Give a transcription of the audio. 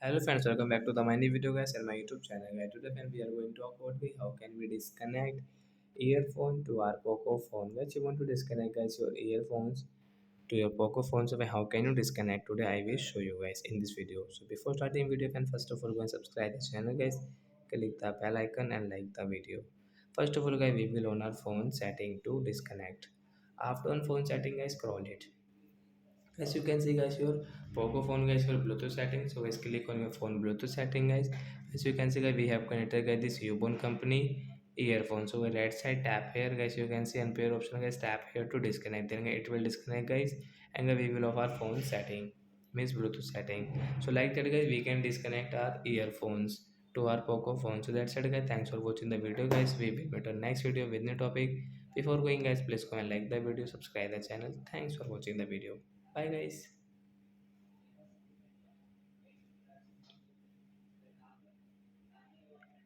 Hello friends, welcome back to the my new video guys and my YouTube channel. Guys, today friend, we are going to talk about how can we disconnect earphone to our Poco phone. Guys, you want to disconnect guys your earphones to your Poco phone. So how can you disconnect? Today I will show you guys in this video. So before starting video, friend, first of all go and subscribe the channel guys. Click the bell icon and like the video. First of all guys, we will on our phone setting to disconnect. After on phone setting guys, scroll it. As you can see guys, your Poco phone guys, your Bluetooth setting. So guys, click on your phone Bluetooth setting guys. As you can see guys, we have connected guys this ubon company earphone. So right side tap here guys, you can see unpair option guys, tap here to disconnect, then it will disconnect guys, and we will of our phone setting means Bluetooth setting. So like that guys, we can disconnect our earphones to our Poco phone. So that's it guys, thanks for watching the video guys. We will meet on next video with new topic. Before going guys, please comment, like the video, subscribe the channel. Thanks for watching the video. Bye guys.